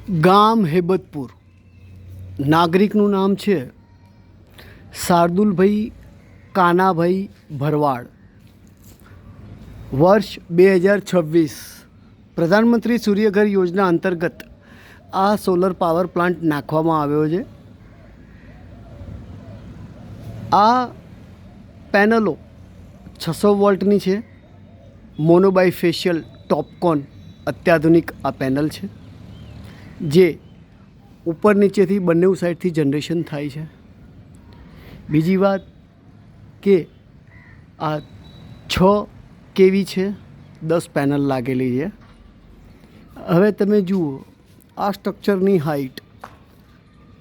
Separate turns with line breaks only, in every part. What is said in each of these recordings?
ગામ હેબતપુર, નાગરિકનું નામ છે શાર્દુલભાઈ કાનાભાઈ ભરવાડ. વર્ષ 2026. પ્રધાનમંત્રી સૂર્યઘર યોજના અંતર્ગત આ સોલર પાવર પ્લાન્ટ નાખવામાં આવ્યો છે. આ પેનલો 600 વોલ્ટની છે. મોનોબાયફેશિયલ ટોપકોન અત્યાધુનિક આ પેનલ છે, જે ઉપર નીચેથી બંને સાઈડથી જનરેશન થાય છે. બીજી વાત કે આ 6 કેવી છે, 10 પેનલ લાગેલી છે. હવે તમે જુઓ આ સ્ટ્રક્ચરની હાઈટ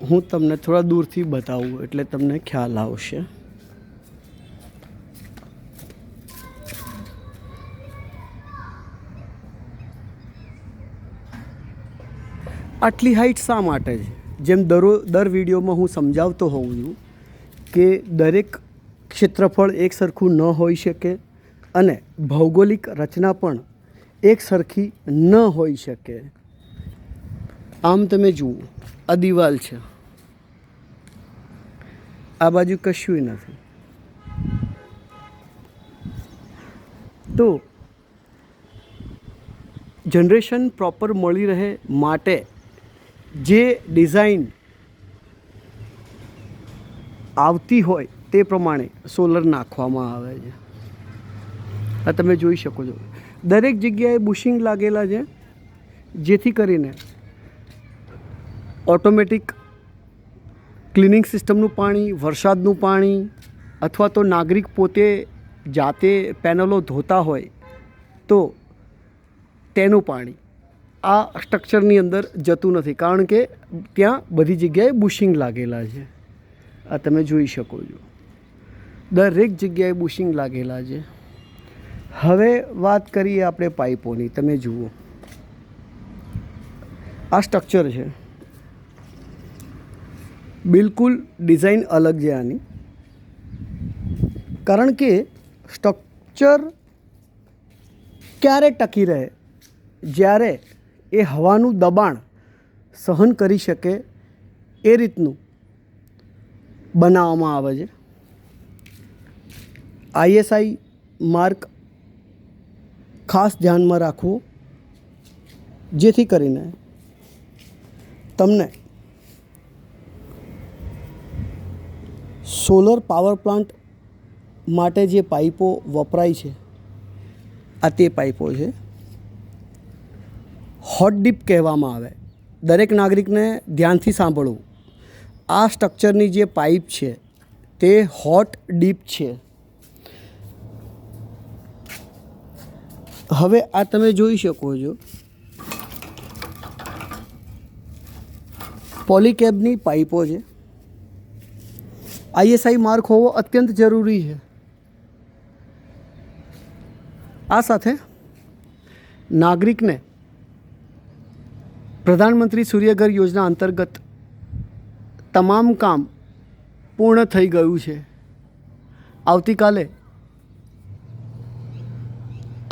હું તમને થોડા દૂરથી બતાવું એટલે તમને ખ્યાલ આવશે. આટલી હાઈટ શા માટે છે? જેમ દર વિડીયોમાં હું સમજાવતો હોઉં છું કે દરેક ક્ષેત્રફળ એક સરખું ન હોઈ શકે અને ભૌગોલિક રચના પણ એક સરખી ન હોઈ શકે. આમ તમે જુઓ, આ દિવાલ છે, આ બાજુ કશું નથી. તો જનરેશન પ્રોપર મળી રહે માટે જે ડિઝાઇન આવતી હોય તે પ્રમાણે સોલર નાખવામાં આવે છે. આ તમે જોઈ શકો છો, દરેક જગ્યાએ બુશિંગ લાગેલા છે, જેથી કરીને ઓટોમેટિક ક્લિનિંગ સિસ્ટમનું પાણી, વરસાદનું પાણી અથવા તો નાગરિક પોતે જાતે પેનલો ધોતા હોય તો તેનું પાણી આ સ્ટ્રક્ચરની અંદર જતું નથી, કારણ કે ત્યાં બધી જગ્યાએ બુશિંગ લાગેલા છે. આ તમે જોઈ શકો છો, દરેક જગ્યાએ બુશિંગ લાગેલા છે. હવે વાત કરીએ આપણે પાઇપોની. તમે જુઓ, આ સ્ટ્રક્ચર છે, બિલકુલ ડિઝાઇન અલગ છે આની, કારણ કે સ્ટ્રક્ચર ક્યારે ટકી રહે? જ્યારે એ હવાનું દબાણ સહન કરી શકે એ રીતનું બનાવવામાં આવે છે. ISI માર્ક ખાસ ધ્યાનમાં રાખવું, જેથી કરીને તમને સોલર પાવર પ્લાન્ટ માટે જે પાઇપો વપરાય છે, આ તે પાઇપો છે. હોટ ડીપ કહેવામાં આવે. દરેક નાગરિકને ધ્યાનથી સાંભળવું, આ સ્ટ્રક્ચરની જે પાઇપ છે તે હોટ ડીપ છે. હવે આ તમે જોઈ શકો છો, પોલીકેબની પાઇપો છે. ISI માર્ક હોવો અત્યંત જરૂરી છે. આ સાથે નાગરિકને પ્રધાનમંત્રી સૂર્યઘર યોજના અંતર્ગત તમામ કામ પૂર્ણ થઈ ગયું છે. આવતીકાલે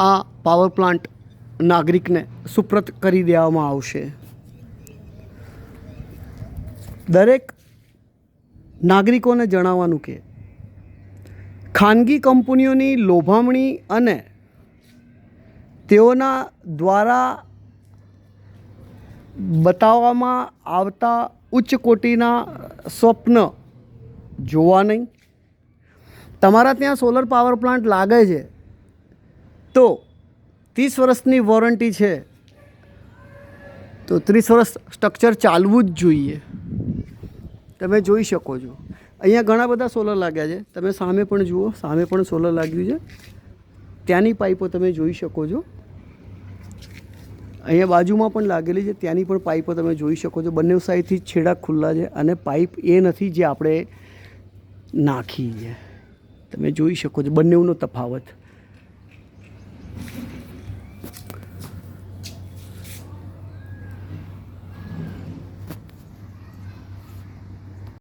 આ પાવર પ્લાન્ટ નાગરિકને સુપ્રત કરી દેવામાં આવશે. દરેક નાગરિકોને જણાવવાનું કે ખાનગી કંપનીઓની લોભામણી અને તેઓના દ્વારા બતાવવામાં આવતા ઉચ્ચ કોટીના સ્વપ્ન જોવા નહીં. તમારા ત્યાં સોલર પાવર પ્લાન્ટ લાગે છે તો 30 વર્ષની વોરંટી છે, તો 30 વર્ષ સ્ટ્રક્ચર ચાલવું જ જોઈએ. તમે જોઈ શકો છો, અહીંયા ઘણા બધા સોલર લાગ્યા છે. તમે સામે પણ જુઓ, સામે પણ સોલર લાગ્યું છે. ત્યાંની પાઇપો તમે જોઈ શકો છો, અહીંયા બાજુમાં પણ લાગેલી છે, ત્યાંની પણ પાઇપો તમે જોઈ શકો છો. બંને સાઈડથી છેડા ખુલ્લા છે અને પાઇપ એ નથી જે આપણે નાખી છે. તમે જોઈ શકો છો બંનેનો તફાવત.